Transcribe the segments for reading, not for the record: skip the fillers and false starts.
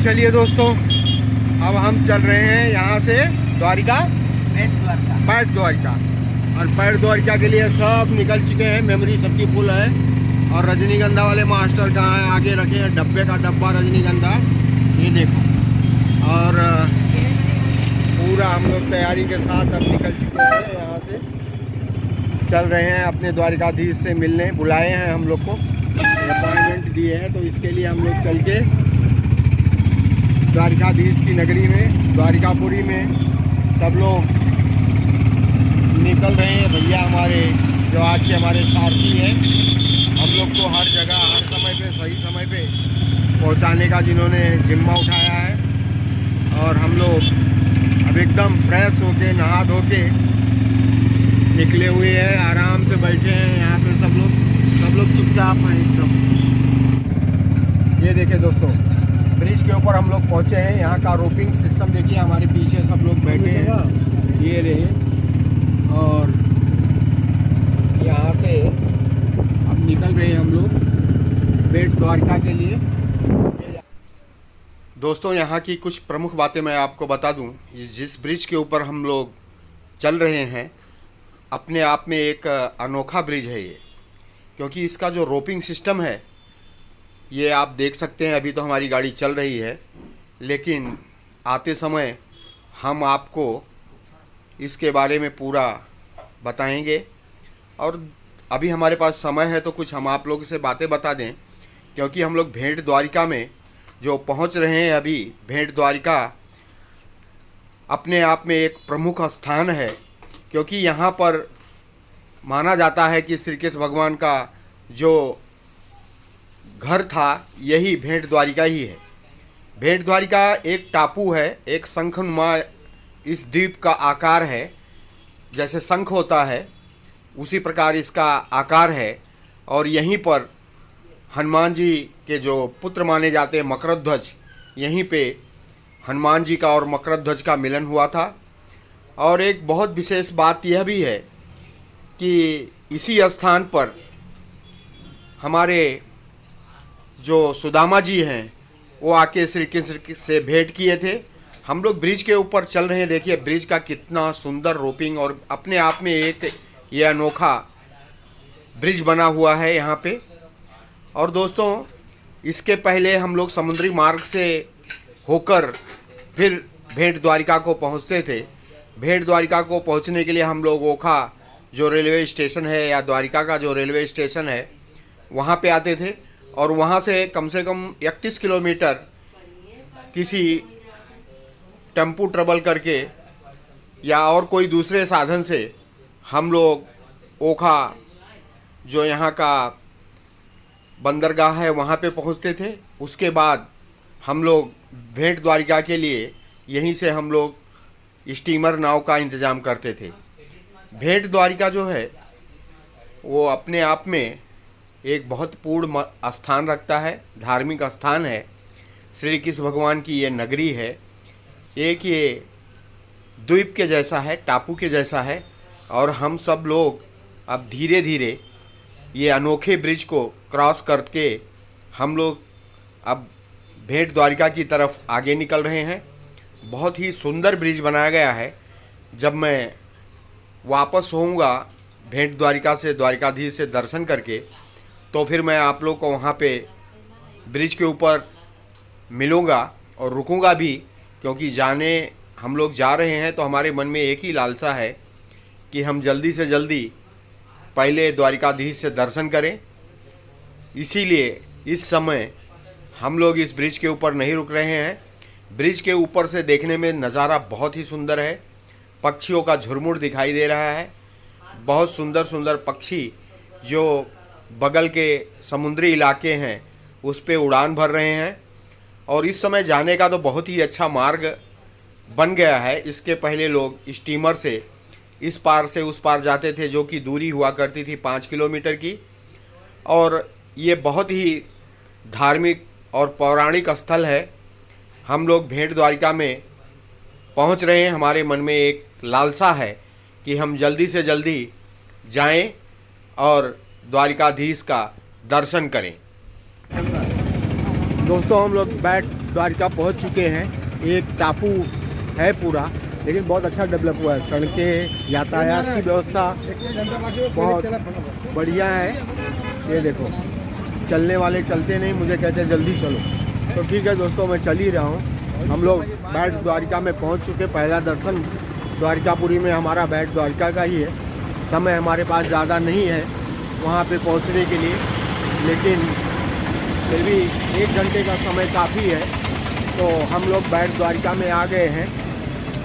चलिए दोस्तों, अब हम चल रहे हैं यहाँ से द्वारिका, बैट द्वारिका। और बैट द्वारिका के लिए सब निकल चुके हैं, मेमोरी सबकी फुल है। और रजनीगंधा वाले मास्टर कहाँ हैं? आगे रखे हैं डब्बे का डब्बा रजनीगंधा, ये देखो। और पूरा हम लोग तैयारी के साथ अब निकल चुके हैं, यहाँ से चल रहे हैं अपने द्वारिकाधीश से मिलने। बुलाए हैं हम लोग को, अपॉइंटमेंट दिए हैं, तो इसके लिए हम लोग चल के द्वारिकाधीश की नगरी में, द्वारिकापुरी में सब लोग निकल रहे हैं। भैया हमारे जो आज के हमारे सारथी हैं, हम लोग को हर जगह हर समय पे सही समय पे पहुंचाने का जिन्होंने जिम्मा उठाया है। और हम लोग अब एकदम फ्रेश होके नहा धो के निकले हुए हैं, आराम से बैठे हैं यहाँ पे। सब लोग चुपचाप हैं एकदम। ये देखिए दोस्तों, ब्रिज के ऊपर हम लोग पहुँचे हैं। यहाँ का रोपिंग सिस्टम देखिए, हमारे पीछे सब लोग बैठे हैं, ये रहे। और यहाँ से अब निकल रहे हैं हम लोग बेट द्वारका के लिए। दोस्तों, यहाँ की कुछ प्रमुख बातें मैं आपको बता दूं। जिस ब्रिज के ऊपर हम लोग चल रहे हैं, अपने आप में एक अनोखा ब्रिज है ये, क्योंकि इसका जो रोपिंग सिस्टम है ये आप देख सकते हैं। अभी तो हमारी गाड़ी चल रही है, लेकिन आते समय हम आपको इसके बारे में पूरा बताएंगे। और अभी हमारे पास समय है तो कुछ हम आप लोगों से बातें बता दें, क्योंकि हम लोग भेंट द्वारिका में जो पहुंच रहे हैं अभी। भेंट द्वारिका अपने आप में एक प्रमुख स्थान है, क्योंकि यहाँ पर माना जाता है कि श्री कृष्ण भगवान का जो घर था यही भेंट द्वारिका ही है। भेंट द्वारिका एक टापू है, एक शंखनुमा इस द्वीप का आकार है। जैसे शंख होता है उसी प्रकार इसका आकार है। और यहीं पर हनुमान जी के जो पुत्र माने जाते हैं मकरध्वज, यहीं पे हनुमान जी का और मकरध्वज का मिलन हुआ था। और एक बहुत विशेष बात यह भी है कि इसी स्थान पर हमारे जो सुदामा जी हैं वो आके श्री कृष्ण से भेंट किए थे। हम लोग ब्रिज के ऊपर चल रहे हैं, देखिए ब्रिज का कितना सुंदर रोपिंग और अपने आप में एक ये अनोखा ब्रिज बना हुआ है यहाँ पे। और दोस्तों, इसके पहले हम लोग समुद्री मार्ग से होकर फिर भेंट द्वारिका को पहुँचते थे। भेंट द्वारिका को पहुँचने के लिए हम लोग ओखा जो रेलवे स्टेशन है या द्वारिका का जो रेलवे स्टेशन है वहाँ पे आते थे। और वहाँ से कम 31 किलोमीटर किसी टेम्पू ट्रेवल करके या और कोई दूसरे साधन से हम लोग ओखा जो यहाँ का बंदरगाह है वहाँ पे पहुँचते थे। उसके बाद हम लोग भेंट द्वारिका के लिए यहीं से हम लोग स्टीमर नाव का इंतज़ाम करते थे। भेंट द्वारिका जो है वो अपने आप में एक बहुत पूर्ण स्थान रखता है, धार्मिक स्थान है। श्री कृष्ण भगवान की ये नगरी है। एक ये द्वीप के जैसा है, टापू के जैसा है। और हम सब लोग अब धीरे धीरे ये अनोखे ब्रिज को क्रॉस करके हम लोग अब भेंट द्वारिका की तरफ आगे निकल रहे हैं। बहुत ही सुंदर ब्रिज बनाया गया है। जब मैं वापस होऊंगा भेंट द्वारिका से, द्वारिकाधीश से दर्शन करके, तो फिर मैं आप लोग को वहाँ पे ब्रिज के ऊपर मिलूँगा और रुकूँगा भी, क्योंकि हम लोग जा रहे हैं तो हमारे मन में एक ही लालसा है कि हम जल्दी से जल्दी पहले द्वारिकाधीश से दर्शन करें। इसीलिए इस समय हम लोग इस ब्रिज के ऊपर नहीं रुक रहे हैं। ब्रिज के ऊपर से देखने में नज़ारा बहुत ही सुंदर है। पक्षियों का झुरमुट दिखाई दे रहा है। बहुत सुंदर सुंदर पक्षी जो बगल के समुद्री इलाके हैं उस पे उड़ान भर रहे हैं। और इस समय जाने का तो बहुत ही अच्छा मार्ग बन गया है। इसके पहले लोग स्टीमर से इस पार से उस पार जाते थे, जो कि दूरी हुआ करती थी 5 किलोमीटर की। और ये बहुत ही धार्मिक और पौराणिक स्थल है। हम लोग भेंट द्वारिका में पहुंच रहे हैं। हमारे मन में एक लालसा है कि हम जल्दी से जल्दी जाएं और द्वारिकाधीश का दर्शन करें। दोस्तों हम लोग बैट द्वारिका पहुंच चुके हैं। एक टापू है पूरा, लेकिन बहुत अच्छा डेवलप हुआ है। सड़कें, यातायात की व्यवस्था बहुत बढ़िया है। ये देखो, चलने वाले चलते नहीं, मुझे कहते हैं जल्दी चलो। तो ठीक है दोस्तों, मैं चल ही रहा हूँ। हम लोग बैट द्वारिका में पहुँच चुके। पहला दर्शन द्वारिकापुरी में हमारा बैट द्वारिका का ही है। समय हमारे पास ज़्यादा नहीं है वहाँ पे पहुँचने के लिए, लेकिन फिर भी 1 घंटे का समय काफ़ी है। तो हम लोग बैट द्वारिका में आ गए हैं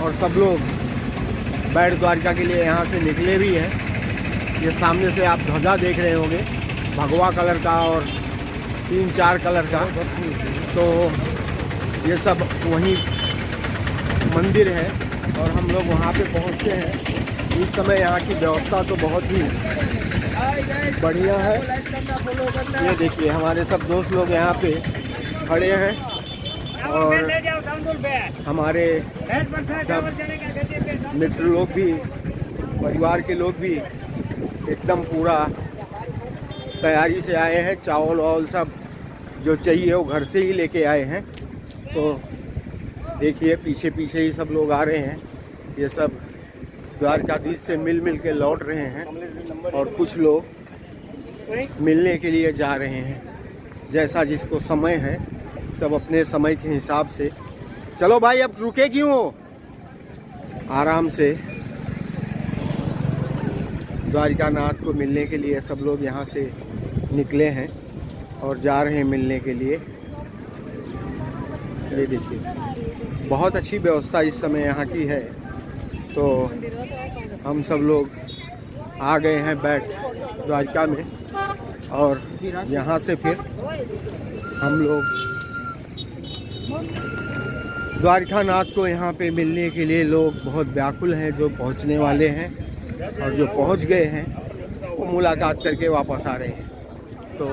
और सब लोग बैट द्वारिका के लिए यहाँ से निकले भी हैं। ये सामने से आप ध्वजा देख रहे होंगे, भगवा कलर का और 3-4 कलर का। तो ये सब वहीं मंदिर है और हम लोग वहाँ पे पहुँचे हैं। इस समय यहाँ की व्यवस्था तो बहुत ही बढ़िया है। ये देखिए, हमारे सब दोस्त लोग यहाँ पे खड़े हैं और हमारे सब मित्र लोग भी, परिवार के लोग भी एकदम पूरा तैयारी से आए हैं। चावल वावल सब जो चाहिए वो घर से ही लेके आए हैं। तो देखिए, पीछे पीछे ही सब लोग आ रहे हैं। ये सब द्वारकाधीश से मिल के लौट रहे हैं और कुछ लोग मिलने के लिए जा रहे हैं। जैसा जिसको समय है, सब अपने समय के हिसाब से। चलो भाई, अब रुके क्यों हो? आराम से द्वारिका नाथ को मिलने के लिए सब लोग यहाँ से निकले हैं और जा रहे हैं मिलने के लिए। ये देखिए, बहुत अच्छी व्यवस्था इस समय यहाँ की है। तो हम सब लोग आ गए हैं बैट द्वारिका में और यहाँ से फिर हम लोग द्वारिका नाथ को यहाँ पे मिलने के लिए लोग बहुत व्याकुल हैं। जो पहुँचने वाले हैं और जो पहुँच गए हैं वो मुलाकात करके वापस आ रहे हैं। तो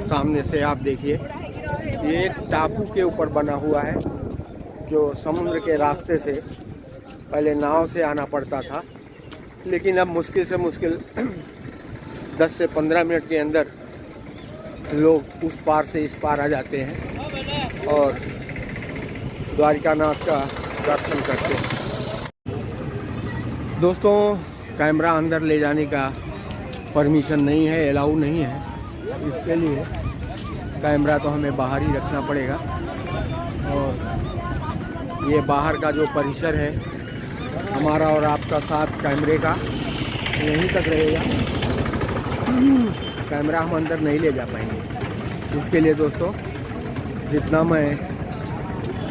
सामने से आप देखिए, ये एक टापू के ऊपर बना हुआ है जो समुद्र के रास्ते से पहले नाव से आना पड़ता था, लेकिन अब मुश्किल से मुश्किल 10 से 15 मिनट के अंदर लोग उस पार से इस पार आ जाते हैं और द्वारिका नाथ का दर्शन करते हैं। दोस्तों, कैमरा अंदर ले जाने का परमिशन नहीं है, अलाउ नहीं है। इसके लिए कैमरा तो हमें बाहर ही रखना पड़ेगा। और ये बाहर का जो परिसर है हमारा और आपका साथ कैमरे का यहीं तक रहेगा। कैमरा हम अंदर नहीं ले जा पाएंगे। इसके लिए दोस्तों, जितना मैं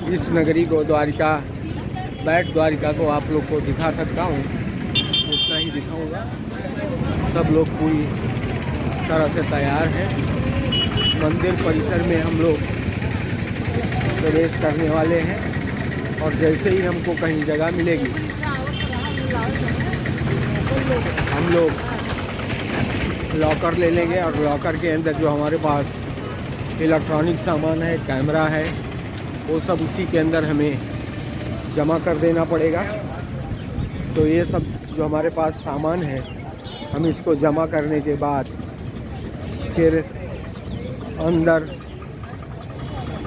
इस नगरी को, द्वारिका, बैट द्वारिका को आप लोग को दिखा सकता हूँ उतना ही दिखाऊंगा। सब लोग पूरी तरह से तैयार हैं। मंदिर परिसर में हम लोग प्रवेश करने वाले हैं और जैसे ही हमको कहीं जगह मिलेगी हम लोग लॉकर ले लेंगे और लॉकर के अंदर जो हमारे पास इलेक्ट्रॉनिक सामान है, कैमरा है, वो सब उसी के अंदर हमें जमा कर देना पड़ेगा। तो ये सब जो हमारे पास सामान है, हम इसको जमा करने के बाद फिर अंदर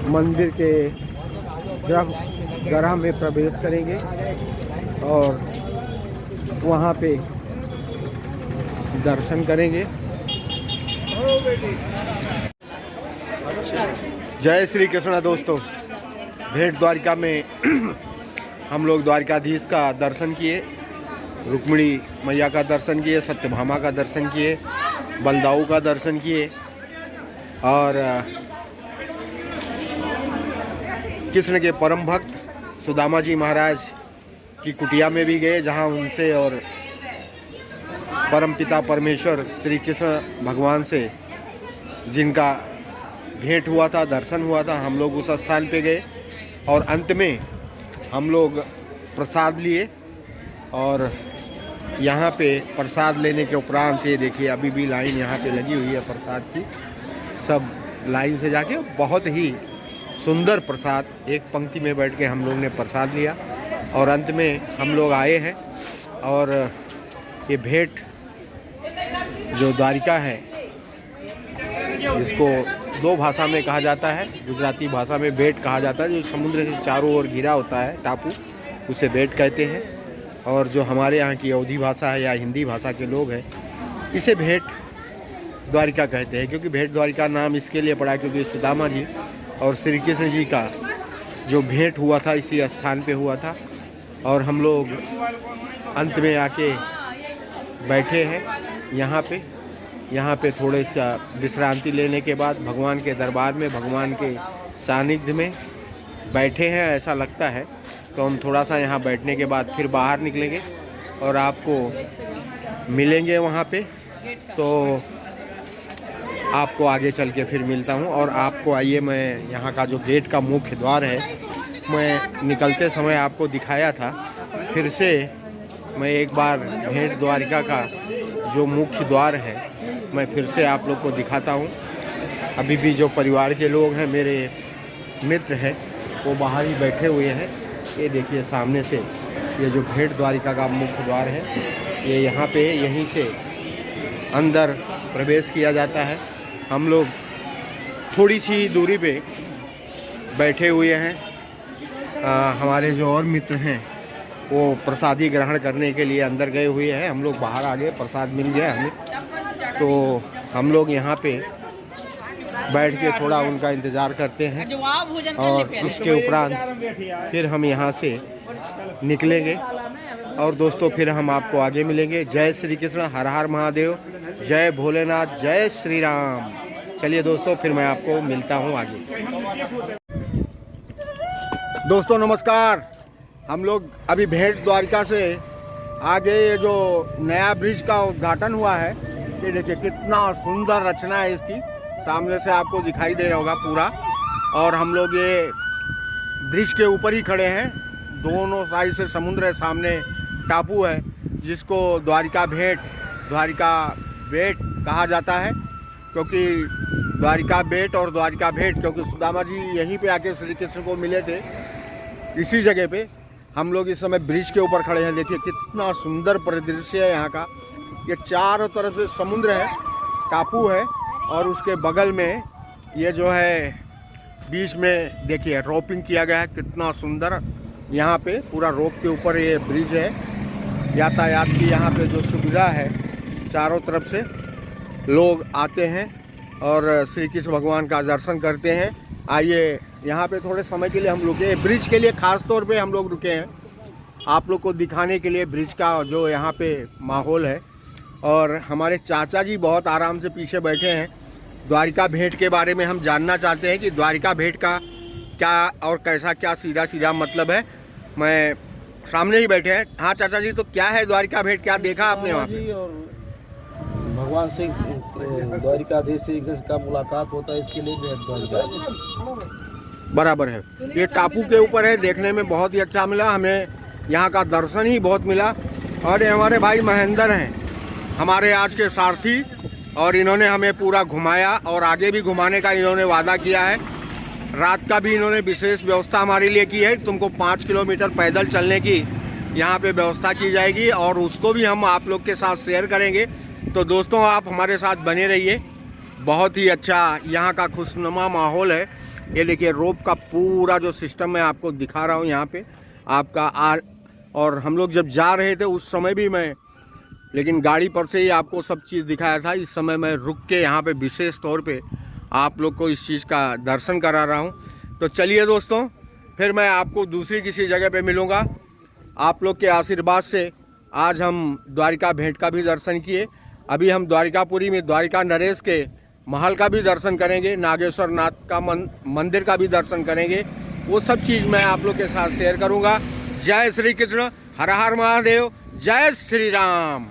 मंदिर के गर्भ में प्रवेश करेंगे और वहाँ पे दर्शन करेंगे। जय श्री कृष्ण दोस्तों, भेंट द्वारिका में हम लोग द्वारिकाधीश का दर्शन किए, रुक्मिणी मैया का दर्शन किए, सत्यभामा का दर्शन किए, बलदाऊ का दर्शन किए और कृष्ण के परम भक्त सुदामा जी महाराज की कुटिया में भी गए, जहां उनसे और परम पिता परमेश्वर श्री कृष्ण भगवान से जिनका भेंट हुआ था, दर्शन हुआ था, हम लोग उस स्थान पे गए और अंत में हम लोग प्रसाद लिए। और यहाँ पे प्रसाद लेने के उपरांत ये देखिए, अभी भी लाइन यहाँ पे लगी हुई है प्रसाद की। सब लाइन से जाके बहुत ही सुंदर प्रसाद, एक पंक्ति में बैठ के हम लोग ने प्रसाद लिया और अंत में हम लोग आए हैं। और ये भेंट जो द्वारिका है, इसको दो भाषा में कहा जाता है। गुजराती भाषा में बेट कहा जाता है, जो समुद्र से चारों ओर घिरा होता है टापू, उसे बेट कहते हैं। और जो हमारे यहाँ की अवधी भाषा है या हिंदी भाषा के लोग हैं, इसे भेंट द्वारिका कहते हैं। क्योंकि भेंट द्वारिका नाम इसके लिए पड़ा क्योंकि सुदामा जी और श्री कृष्ण जी का जो भेंट हुआ था इसी स्थान पे हुआ था। और हम लोग अंत में आके बैठे हैं यहाँ पे थोड़े सा विश्रांति लेने के बाद भगवान के दरबार में, भगवान के सानिध्य में बैठे हैं ऐसा लगता है। तो हम थोड़ा सा यहाँ बैठने के बाद फिर बाहर निकलेंगे और आपको मिलेंगे वहाँ पे। तो आपको आगे चल के फिर मिलता हूँ। और आपको आइए, मैं यहाँ का जो गेट का मुख्य द्वार है, मैं निकलते समय आपको दिखाया था, फिर से मैं एक बार भेंट द्वारिका का जो मुख्य द्वार है मैं फिर से आप लोग को दिखाता हूँ। अभी भी जो परिवार के लोग हैं, मेरे मित्र हैं, वो बाहर ही बैठे हुए हैं। ये देखिए सामने से ये जो भेंट द्वारिका का मुख्य द्वार है, ये यहाँ पे यहीं से अंदर प्रवेश किया जाता है। हम लोग थोड़ी सी दूरी पे बैठे हुए हैं। हमारे जो और मित्र हैं वो प्रसादी ग्रहण करने के लिए अंदर गए हुए हैं। हम लोग बाहर आ गए, प्रसाद मिल गया हमें, तो हम लोग यहाँ पे बैठ के थोड़ा उनका इंतज़ार करते हैं। और उसके उपरांत फिर हम यहाँ से निकलेंगे। और दोस्तों फिर हम आपको आगे मिलेंगे। जय श्री कृष्ण, हर हर महादेव, जय भोलेनाथ, जय श्री राम। चलिए दोस्तों, फिर मैं आपको मिलता हूँ आगे। दोस्तों नमस्कार। हम लोग अभी भेंट द्वारिका से आगे ये जो नया ब्रिज का उद्घाटन हुआ है, ये देखिए कितना सुंदर रचना है इसकी, सामने से आपको दिखाई दे रहा होगा पूरा। और हम लोग ये ब्रिज के ऊपर ही खड़े हैं, दोनों साइड से समुद्र है, सामने टापू है जिसको द्वारिका बेट कहा जाता है। क्योंकि द्वारिका बेट और द्वारिका भेंट, क्योंकि सुदामा जी यहीं पे आके श्री कृष्ण को मिले थे, इसी जगह पे हम लोग इस समय ब्रिज के ऊपर खड़े हैं। देखिए कितना सुंदर परिदृश्य है यहाँ का। ये चारों तरफ से समुद्र है, टापू है, और उसके बगल में ये जो है बीच में देखिए रोपिंग किया गया है, कितना सुंदर। यहाँ पे पूरा रोप के ऊपर ये ब्रिज है। यातायात की यहाँ पे जो सुविधा है, चारों तरफ से लोग आते हैं और श्री कृष्ण भगवान का दर्शन करते हैं। आइए, यहाँ पे थोड़े समय के लिए हम रुके, ब्रिज के लिए खास तौर पे हम लोग रुके हैं, आप लोग को दिखाने के लिए ब्रिज का जो यहाँ पे माहौल है। और हमारे चाचा जी बहुत आराम से पीछे बैठे हैं। द्वारिका भेंट के बारे में हम जानना चाहते हैं कि द्वारिका भेंट का क्या और कैसा क्या सीधा सीधा मतलब है। मैं सामने ही बैठे हैं। हाँ चाचा जी, तो क्या है द्वारिका भेंट, क्या देखा आपने वहाँ पे? और भगवान से द्वारिकाधीश से का मुलाकात होता है, इसके लिए द्वारिका बराबर है। ये टापू के ऊपर है, देखने में बहुत ही अच्छा मिला हमें, यहाँ का दर्शन ही बहुत मिला। और ये हमारे भाई महेंद्र हैं, हमारे आज के सारथी, और इन्होंने हमें पूरा घुमाया और आगे भी घुमाने का इन्होंने वादा किया है। रात का भी इन्होंने विशेष व्यवस्था हमारे लिए की है, तुमको 5 किलोमीटर पैदल चलने की यहाँ पे व्यवस्था की जाएगी, और उसको भी हम आप लोग के साथ शेयर करेंगे। तो दोस्तों आप हमारे साथ बने रहिए। बहुत ही अच्छा यहाँ का खुशनुमा माहौल है। ये देखिए रोप का पूरा जो सिस्टम मैं आपको दिखा रहा हूँ यहाँ पे आपका। और हम लोग जब जा रहे थे उस समय भी मैं, लेकिन गाड़ी पर से ही आपको सब चीज़ दिखाया था। इस समय मैं रुक के यहाँ पे विशेष तौर पे आप लोग को इस चीज़ का दर्शन करा रहा हूँ। तो चलिए दोस्तों, फिर मैं आपको दूसरी किसी जगह पे मिलूँगा। आप लोग के आशीर्वाद से आज हम द्वारिका भेंट का भी दर्शन किए। अभी हम द्वारिकापुरी में द्वारिका नरेश के महल का भी दर्शन करेंगे, नागेश्वर नाथ का मंदिर का भी दर्शन करेंगे। वो सब चीज़ मैं आप लोग के साथ शेयर करूँगा। जय श्री कृष्ण, हर हर महादेव, जय श्री राम।